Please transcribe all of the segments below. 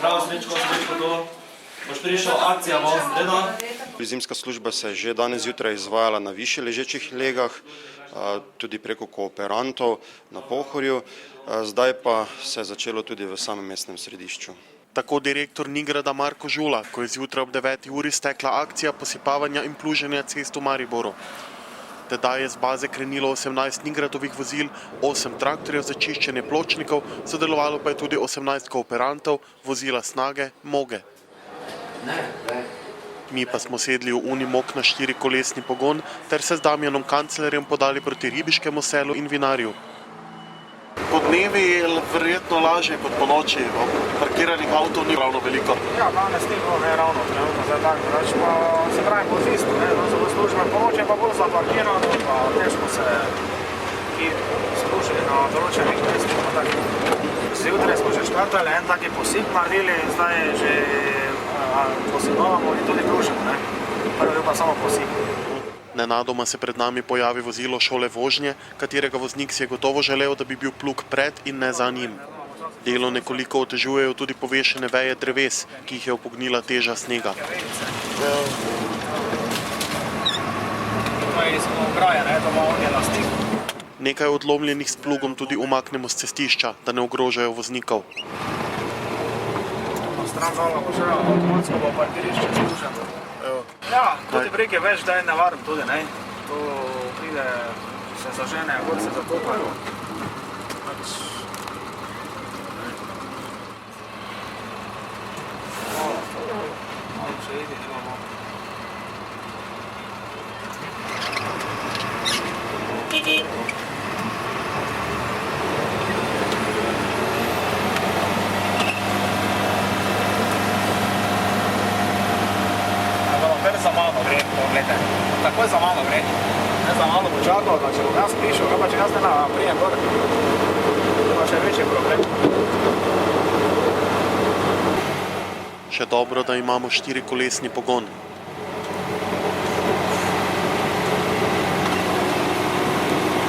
Zdravo, Srečko, to. Boš prišel, akcija bo, redo? Zimska služba se je že danes zjutraj izvajala na višje ležečih legah, tudi preko kooperantov na Pohorju, zdaj pa se je začelo tudi v samem mestnem središču. Tako direktor Nigrada Marko Žula, ko je zjutraj ob 9. uri stekla akcija posipavanja in pluženja cest v Mariboru. Tedaj je z baze krenilo 18 Nigradovih vozil, 8 traktorjev za čiščenje pločnikov, sodelovalo pa je tudi 18 kooperantov, vozila Snage, Moge. Mi pa smo sedli v Unimog na 4-kolesni pogon ter se z Damjanom Kanclerjem podali proti Ribiškemu selu in vinarju. Po dnevi je verjetno lažje kot po noči, parkiranih avtov ni ravno veliko. Ja, danes ni bilo ne ravno trenutno, zdaj tako reč, pa se pravi po zistu, za službe po noči pa bolj zaparkirano, pa težko se spuščali na določenih mestih, pa tako. Zjutraj smo že štartali, en taki posip naredili, zdaj že posipavamo in tudi plužimo, prvi bil pa samo posip. Nenadoma se pred nami pojavi vozilo šole vožnje, katerega voznik si je gotovo želel, da bi bil plug pred in ne za njim. Delo nekoliko otežujejo tudi povešene veje dreves, ki jih je upognila teža snega. Nekaj odlomljenih s plugom tudi umaknemo z cestišča, da ne ogrožajo voznikov. Stran zala bo že avtomatsko bo parkirišče služeno. Ja, tudi breg je več, da je nevaren tudi, ne. To pride, se zažene, gor se zatopajo. Malo še idi, imamo. Za malo gre, poglejte. Takoj za malo gre. Ne za malo bo čakal, da če bom jaz prišel, pa če jaz ne prijem gor, to pa še večji problem. Še dobro, da imamo 4-kolesni pogon.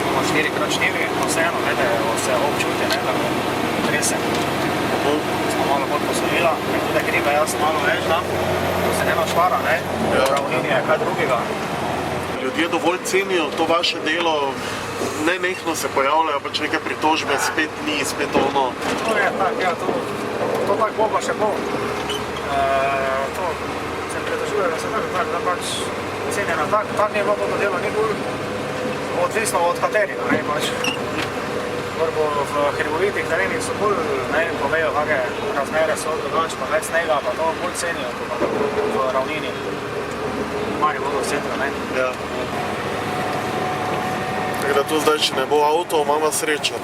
Imamo 4x4, vseeno, se občuti, da bo trese. Smo malo bolj poslovila, tudi kribe jaz malo več dam. Se ne našvara, ravnini je kaj drugega. Ljudje dovolj cenijo to vaše delo, nenehno se pojavljajo, pač neke pritožbe, spet ni, spet ono. To je tako, ja, to tako bo pa še bo. To se pritožuje, da se tako, da pač cenjeno tak ni bilo to delo, ni bolj odvisno od katerega, pač. Bo v hribovitih terenih so bolj, povejo, kakve razmere so drugače, pa več snega, pa to bolj cenijo, kot pa v ravnini. Mariboru v centru, Ja. Tako da tu zdaj, če ne bo avto, imamo srečo.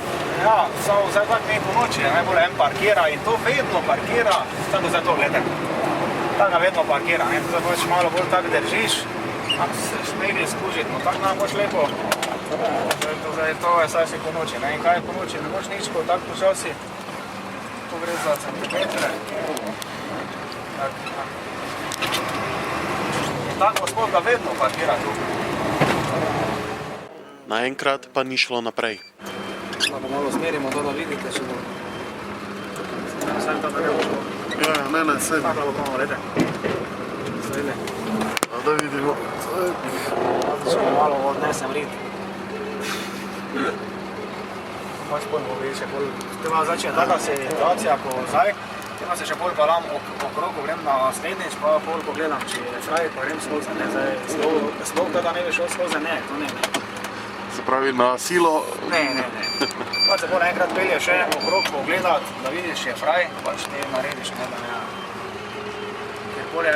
Ja, samo zdaj tako ni po noči, najbolj en parkira in to vedno parkira, tako zdaj to gledam. Tako ga vedno parkira, to zdaj pač malo bolj tako držiš, tako se smeri skužiti, no tako nam boš lepo. To je saj si po noči, in kaj je po noči, ne moš nič, ko tako počasi, to gre za centimetre. In tako gospod ga vedno parkira tu. Naenkrat pa ni šlo naprej. Pa malo zmerimo to, da vidite, če bo. Saj to da ne bo šlo. Ja, ne, saj. Tako bo bomo, glede. Sledne. Da vidimo. Če bo malo odnesem rit. Pač bolj bo več, treba začeti taka situacija, ko zdaj, tema se še bolj palam okrogu, grem na slednič, pa bolj pogledam, če je fraj, pa grem skozi, zdaj slov tega ne bi šel skozi, ne, to ne. Se pravi, na silo? Ne. Pač se bolj enkrat pelje še okrog pogledat, da vidiš, če je fraj, pač ti narediš, da ne. Ker bolj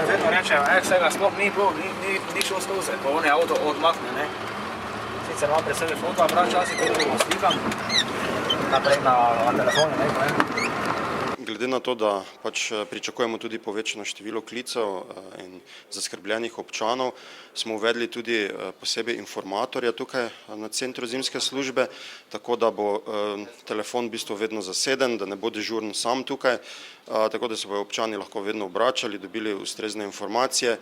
vedno rečem, vsega sploh ni bilo, ni šel skozi, ko on je avto odmakne, ne. Sicer imam pred sebi fotoapparat, včasih tudi slikam naprej na telefonu, Glede na to, da pač pričakujemo tudi povečano število klicev in zaskrbljenih občanov, smo uvedli tudi posebej informatorja tukaj na centru zimske službe, tako da bo telefon v bistvu vedno zaseden, da ne bo dežuren sam tukaj, tako da se bodo občani lahko vedno obračali, dobili ustrezne informacije,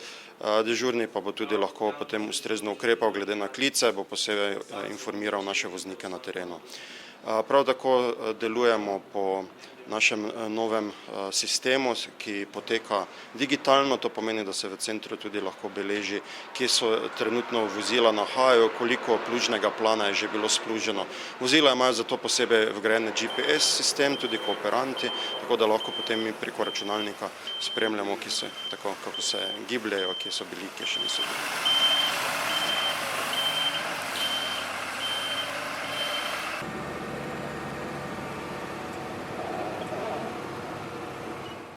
dežurni pa bo tudi lahko potem ustrezno ukrepal glede na klice, bo posebej informiral naše voznike na terenu. Prav tako delujemo po našem novem sistemu, ki poteka digitalno, to pomeni, da se v centru tudi lahko beleži, kje so trenutno vozila nahajajo, koliko plužnega plana je že bilo spluženo. Vozila imajo zato posebej vgrajene GPS sistem, tudi kooperanti, tako da lahko potem mi preko računalnika spremljamo, kako se gibljejo, kje so bili, kje še niso bili.